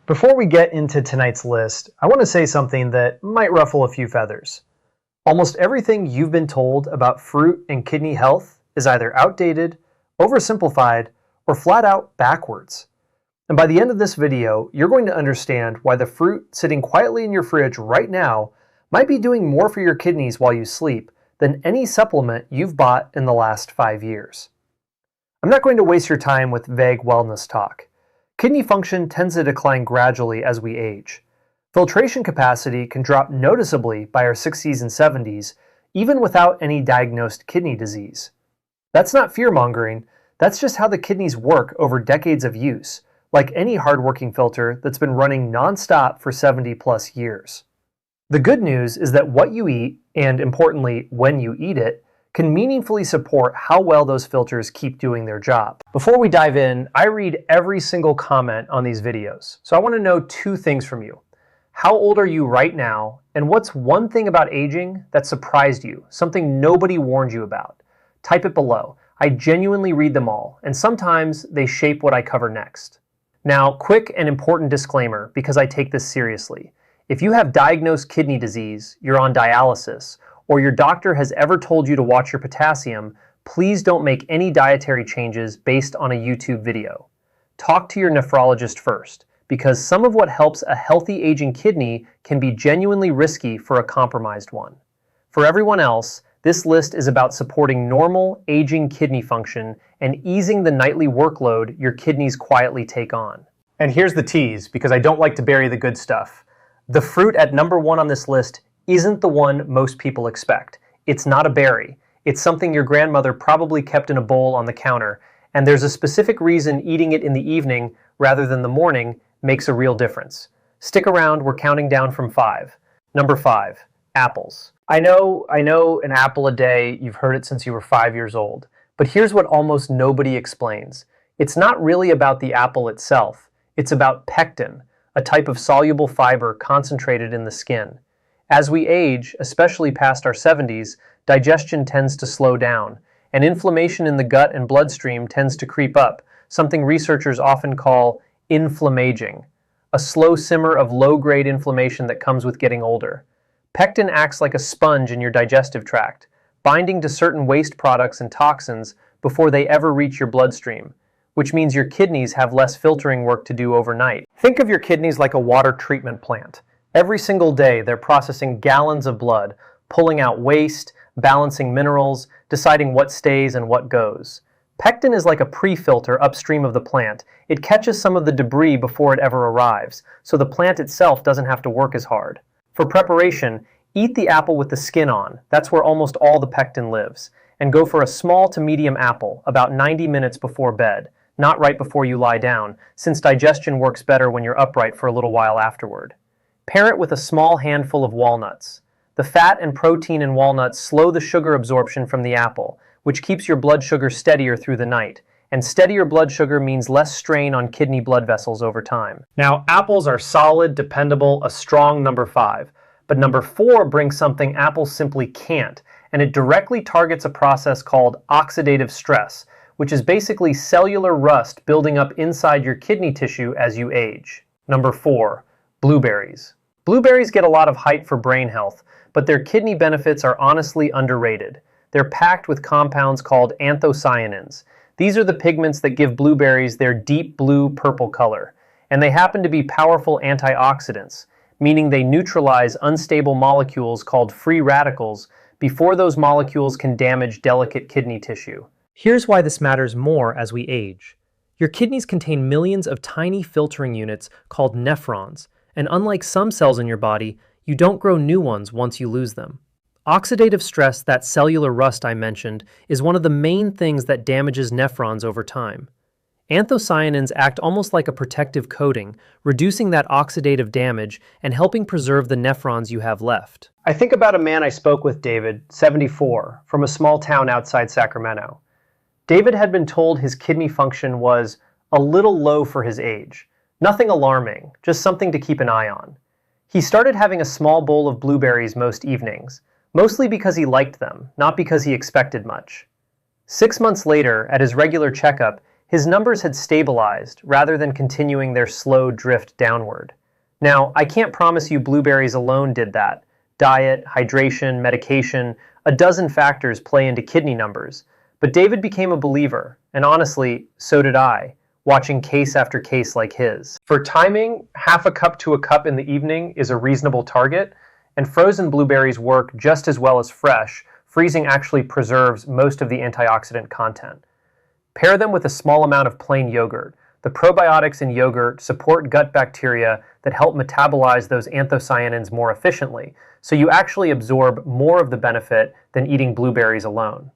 Before we get into tonight's list, I want to say something that might ruffle a few feathers. Almost everything you've been told about fruit and kidney health is either outdated, oversimplified, or flat out backwards. And by the end of this video, you're going to understand why the fruit sitting quietly in your fridge right now might be doing more for your kidneys while you sleep than any supplement you've bought in the last 5 years. I'm not going to waste your time with vague wellness talk. Kidney function tends to decline gradually as we age. Filtration capacity can drop noticeably by our 60s and 70s, even without any diagnosed kidney disease. That's not fear-mongering, that's just how the kidneys work over decades of use, like any hardworking filter that's been running non-stop for 70 plus years. The good news is that what you eat, and importantly, when you eat it, can meaningfully support how well those filters keep doing their job. Before we dive in, I read every single comment on these videos, so I want to know two things from you. How old are you right now, and what's one thing about aging that surprised you, something nobody warned you about? Type it below. I genuinely read them all, and sometimes they shape what I cover next. Now, quick and important disclaimer, because I take this seriously. If you have diagnosed kidney disease, you're on dialysis, or your doctor has ever told you to watch your potassium, please don't make any dietary changes based on a YouTube video. Talk to your nephrologist first, because some of what helps a healthy aging kidney can be genuinely risky for a compromised one. For everyone else, this list is about supporting normal aging kidney function and easing the nightly workload your kidneys quietly take on. And here's the tease, because I don't like to bury the good stuff. The fruit at number 1 on this list isn't the one most people expect. It's not a berry. It's something your grandmother probably kept in a bowl on the counter, and there's a specific reason eating it in the evening rather than the morning makes a real difference. Stick around, we're counting down from 5. Number 5, apples. I know an apple a day, you've heard it since you were 5 years old, but here's what almost nobody explains. It's not really about the apple itself. It's about pectin, a type of soluble fiber concentrated in the skin. As we age, especially past our 70s, digestion tends to slow down, and inflammation in the gut and bloodstream tends to creep up, something researchers often call inflammaging, a slow simmer of low-grade inflammation that comes with getting older. Pectin acts like a sponge in your digestive tract, binding to certain waste products and toxins before they ever reach your bloodstream, which means your kidneys have less filtering work to do overnight. Think of your kidneys like a water treatment plant. Every single day, they're processing gallons of blood, pulling out waste, balancing minerals, deciding what stays and what goes. Pectin is like a pre-filter upstream of the plant. It catches some of the debris before it ever arrives, so the plant itself doesn't have to work as hard. For preparation, eat the apple with the skin on. That's where almost all the pectin lives. And go for a small to medium apple, about 90 minutes before bed, not right before you lie down, since digestion works better when you're upright for a little while afterward. Pair it with a small handful of walnuts. The fat and protein in walnuts slow the sugar absorption from the apple, which keeps your blood sugar steadier through the night. And steadier blood sugar means less strain on kidney blood vessels over time. Now, apples are solid, dependable, a strong number 5. But number 4 brings something apples simply can't, and it directly targets a process called oxidative stress, which is basically cellular rust building up inside your kidney tissue as you age. Number 4. Blueberries. Blueberries get a lot of hype for brain health, but their kidney benefits are honestly underrated. They're packed with compounds called anthocyanins. These are the pigments that give blueberries their deep blue-purple color, and they happen to be powerful antioxidants, meaning they neutralize unstable molecules called free radicals before those molecules can damage delicate kidney tissue. Here's why this matters more as we age. Your kidneys contain millions of tiny filtering units called nephrons, and unlike some cells in your body, you don't grow new ones once you lose them. Oxidative stress, that cellular rust I mentioned, is one of the main things that damages nephrons over time. Anthocyanins act almost like a protective coating, reducing that oxidative damage and helping preserve the nephrons you have left. I think about a man I spoke with, David, 74, from a small town outside Sacramento. David had been told his kidney function was a little low for his age. Nothing alarming, just something to keep an eye on. He started having a small bowl of blueberries most evenings, mostly because he liked them, not because he expected much. 6 months later, at his regular checkup, his numbers had stabilized rather than continuing their slow drift downward. Now, I can't promise you blueberries alone did that. Diet, hydration, medication, a dozen factors play into kidney numbers. But David became a believer, and honestly, so did I, watching case after case like his. For timing, half a cup to a cup in the evening is a reasonable target, and frozen blueberries work just as well as fresh. Freezing actually preserves most of the antioxidant content. Pair them with a small amount of plain yogurt. The probiotics in yogurt support gut bacteria that help metabolize those anthocyanins more efficiently, so you actually absorb more of the benefit than eating blueberries alone.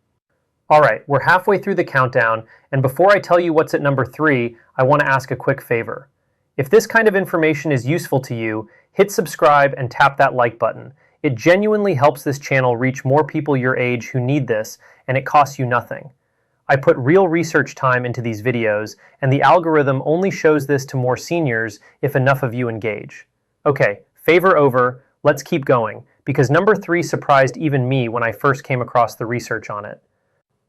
Alright, we're halfway through the countdown, and before I tell you what's at number 3, I want to ask a quick favor. If this kind of information is useful to you, hit subscribe and tap that like button. It genuinely helps this channel reach more people your age who need this, and it costs you nothing. I put real research time into these videos, and the algorithm only shows this to more seniors if enough of you engage. Okay, favor over, let's keep going, because number 3 surprised even me when I first came across the research on it.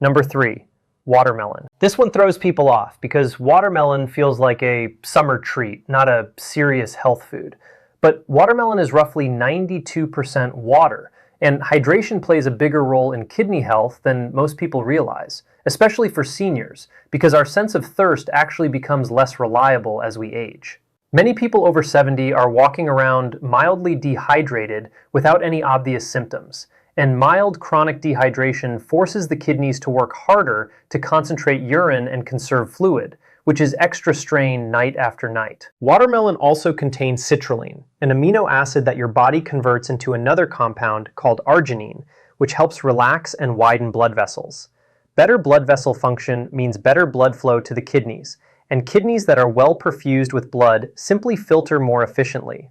Number 3, watermelon. This one throws people off because watermelon feels like a summer treat, not a serious health food. But watermelon is roughly 92% water, and hydration plays a bigger role in kidney health than most people realize, especially for seniors, because our sense of thirst actually becomes less reliable as we age. Many people over 70 are walking around mildly dehydrated without any obvious symptoms, and mild chronic dehydration forces the kidneys to work harder to concentrate urine and conserve fluid, which is extra strain night after night. Watermelon also contains citrulline, an amino acid that your body converts into another compound called arginine, which helps relax and widen blood vessels. Better blood vessel function means better blood flow to the kidneys, and kidneys that are well perfused with blood simply filter more efficiently.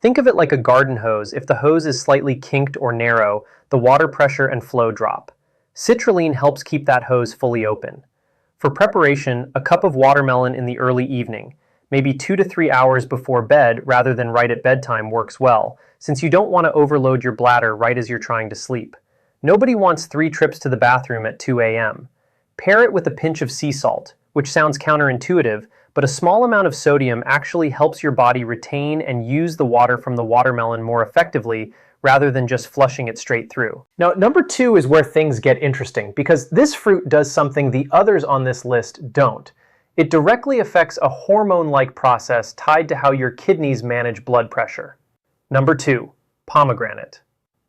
Think of it like a garden hose. If the hose is slightly kinked or narrow, the water pressure and flow drop. Citrulline helps keep that hose fully open. For preparation, a cup of watermelon in the early evening, maybe 2 to 3 hours before bed rather than right at bedtime, works well, since you don't want to overload your bladder right as you're trying to sleep. Nobody wants 3 trips to the bathroom at 2 a.m. Pair it with a pinch of sea salt, which sounds counterintuitive, but a small amount of sodium actually helps your body retain and use the water from the watermelon more effectively rather than just flushing it straight through. Now, number 2 is where things get interesting, because this fruit does something the others on this list don't. It directly affects a hormone-like process tied to how your kidneys manage blood pressure. Number 2, pomegranate.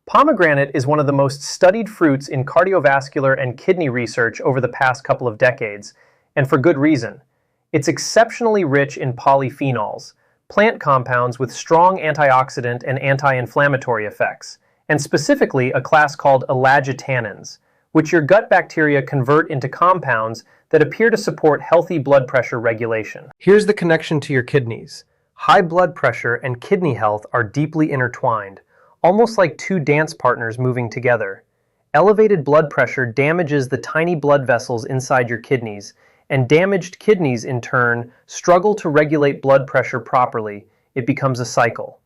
Pomegranate is one of the most studied fruits in cardiovascular and kidney research over the past couple of decades, and for good reason. It's exceptionally rich in polyphenols, plant compounds with strong antioxidant and anti-inflammatory effects, and specifically a class called elagitannins, which your gut bacteria convert into compounds that appear to support healthy blood pressure regulation. Here's the connection to your kidneys. High blood pressure and kidney health are deeply intertwined, almost like 2 dance partners moving together. Elevated blood pressure damages the tiny blood vessels inside your kidneys, and damaged kidneys, in turn, struggle to regulate blood pressure properly. It becomes a cycle.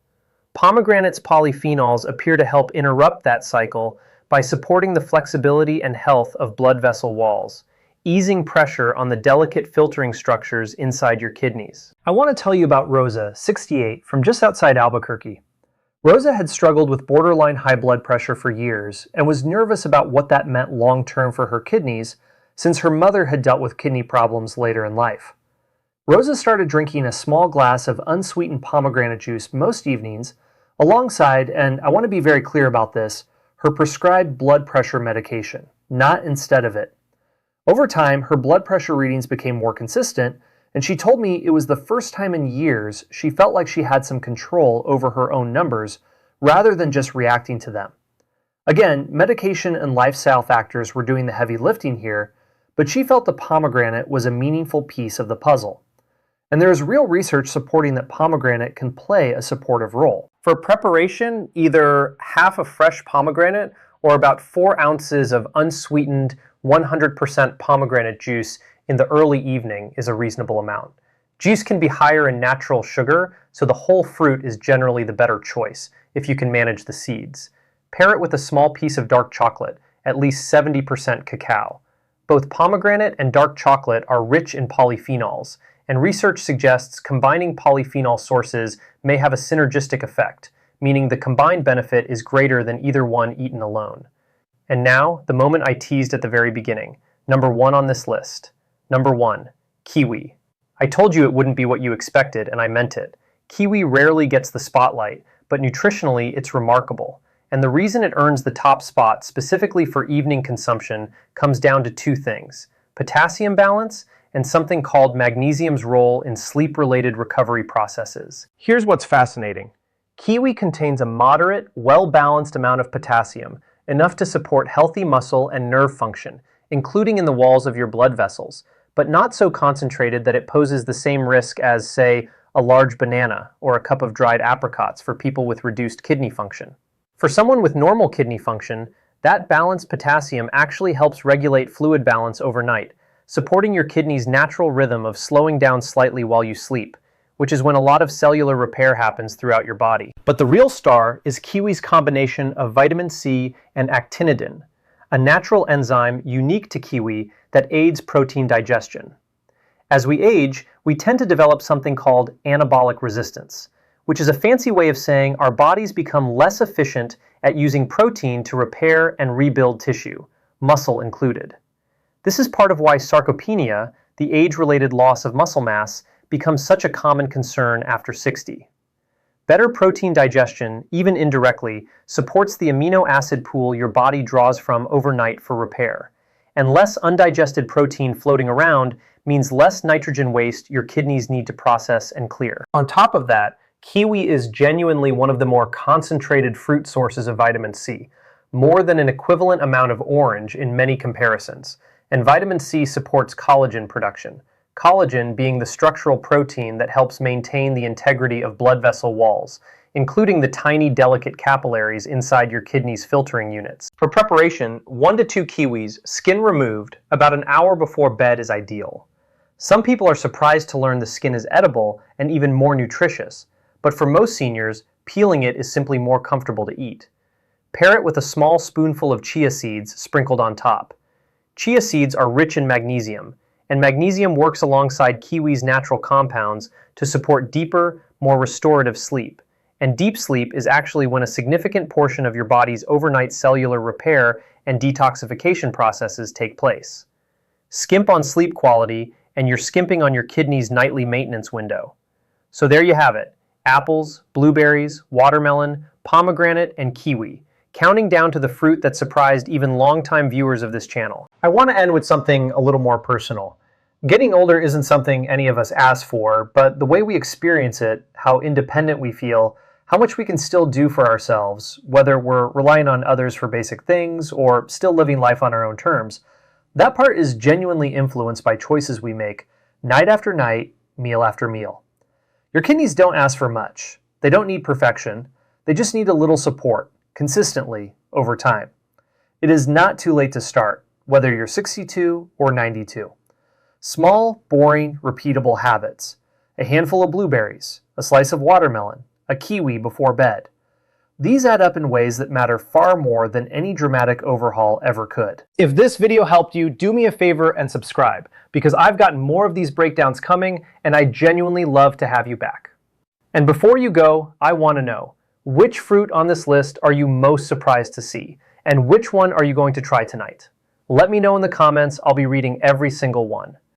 Pomegranate's polyphenols appear to help interrupt that cycle by supporting the flexibility and health of blood vessel walls, easing pressure on the delicate filtering structures inside your kidneys. I want to tell you about Rosa, 68, from just outside Albuquerque. Rosa had struggled with borderline high blood pressure for years and was nervous about what that meant long-term for her kidneys, since her mother had dealt with kidney problems later in life. Rosa started drinking a small glass of unsweetened pomegranate juice most evenings, alongside, and I want to be very clear about this, her prescribed blood pressure medication, not instead of it. Over time, her blood pressure readings became more consistent, and she told me it was the first time in years she felt like she had some control over her own numbers, rather than just reacting to them. Again, medication and lifestyle factors were doing the heavy lifting here, but she felt the pomegranate was a meaningful piece of the puzzle. And there is real research supporting that pomegranate can play a supportive role. For preparation, either half a fresh pomegranate or about 4 ounces of unsweetened 100% pomegranate juice in the early evening is a reasonable amount. Juice can be higher in natural sugar, so the whole fruit is generally the better choice if you can manage the seeds. Pair it with a small piece of dark chocolate, at least 70% cacao. Both pomegranate and dark chocolate are rich in polyphenols, and research suggests combining polyphenol sources may have a synergistic effect, meaning the combined benefit is greater than either one eaten alone. And now, the moment I teased at the very beginning. Number 1 on this list. Number 1, kiwi. I told you it wouldn't be what you expected, and I meant it. Kiwi rarely gets the spotlight, but nutritionally it's remarkable. And the reason it earns the top spot specifically for evening consumption comes down to two things: potassium balance and something called magnesium's role in sleep-related recovery processes. Here's what's fascinating. Kiwi contains a moderate, well-balanced amount of potassium, enough to support healthy muscle and nerve function, including in the walls of your blood vessels, but not so concentrated that it poses the same risk as, say, a large banana or a cup of dried apricots for people with reduced kidney function. For someone with normal kidney function, that balanced potassium actually helps regulate fluid balance overnight, supporting your kidney's natural rhythm of slowing down slightly while you sleep, which is when a lot of cellular repair happens throughout your body. But the real star is kiwi's combination of vitamin C and actinidin, a natural enzyme unique to kiwi that aids protein digestion. As we age, we tend to develop something called anabolic resistance, which is a fancy way of saying our bodies become less efficient at using protein to repair and rebuild tissue, muscle included. This is part of why sarcopenia, the age-related loss of muscle mass, becomes such a common concern after 60. Better protein digestion, even indirectly, supports the amino acid pool your body draws from overnight for repair, and less undigested protein floating around means less nitrogen waste your kidneys need to process and clear. On top of that, kiwi is genuinely one of the more concentrated fruit sources of vitamin C, more than an equivalent amount of orange in many comparisons, and vitamin C supports collagen production, collagen being the structural protein that helps maintain the integrity of blood vessel walls, including the tiny delicate capillaries inside your kidney's filtering units. For preparation, 1 to 2 kiwis, skin removed, about an hour before bed is ideal. Some people are surprised to learn the skin is edible and even more nutritious, but for most seniors, peeling it is simply more comfortable to eat. Pair it with a small spoonful of chia seeds sprinkled on top. Chia seeds are rich in magnesium, and magnesium works alongside kiwi's natural compounds to support deeper, more restorative sleep. And deep sleep is actually when a significant portion of your body's overnight cellular repair and detoxification processes take place. Skimp on sleep quality, and you're skimping on your kidney's nightly maintenance window. So there you have it. Apples, blueberries, watermelon, pomegranate, and kiwi, counting down to the fruit that surprised even longtime viewers of this channel. I want to end with something a little more personal. Getting older isn't something any of us ask for, but the way we experience it, how independent we feel, how much we can still do for ourselves, whether we're relying on others for basic things or still living life on our own terms, that part is genuinely influenced by choices we make night after night, meal after meal. Your kidneys don't ask for much. They don't need perfection. They just need a little support, consistently, over time. It is not too late to start, whether you're 62 or 92. Small, boring, repeatable habits. A handful of blueberries, a slice of watermelon, a kiwi before bed. These add up in ways that matter far more than any dramatic overhaul ever could. If this video helped you, do me a favor and subscribe, because I've got more of these breakdowns coming, and I genuinely love to have you back. And before you go, I want to know, which fruit on this list are you most surprised to see, and which one are you going to try tonight? Let me know in the comments. I'll be reading every single one.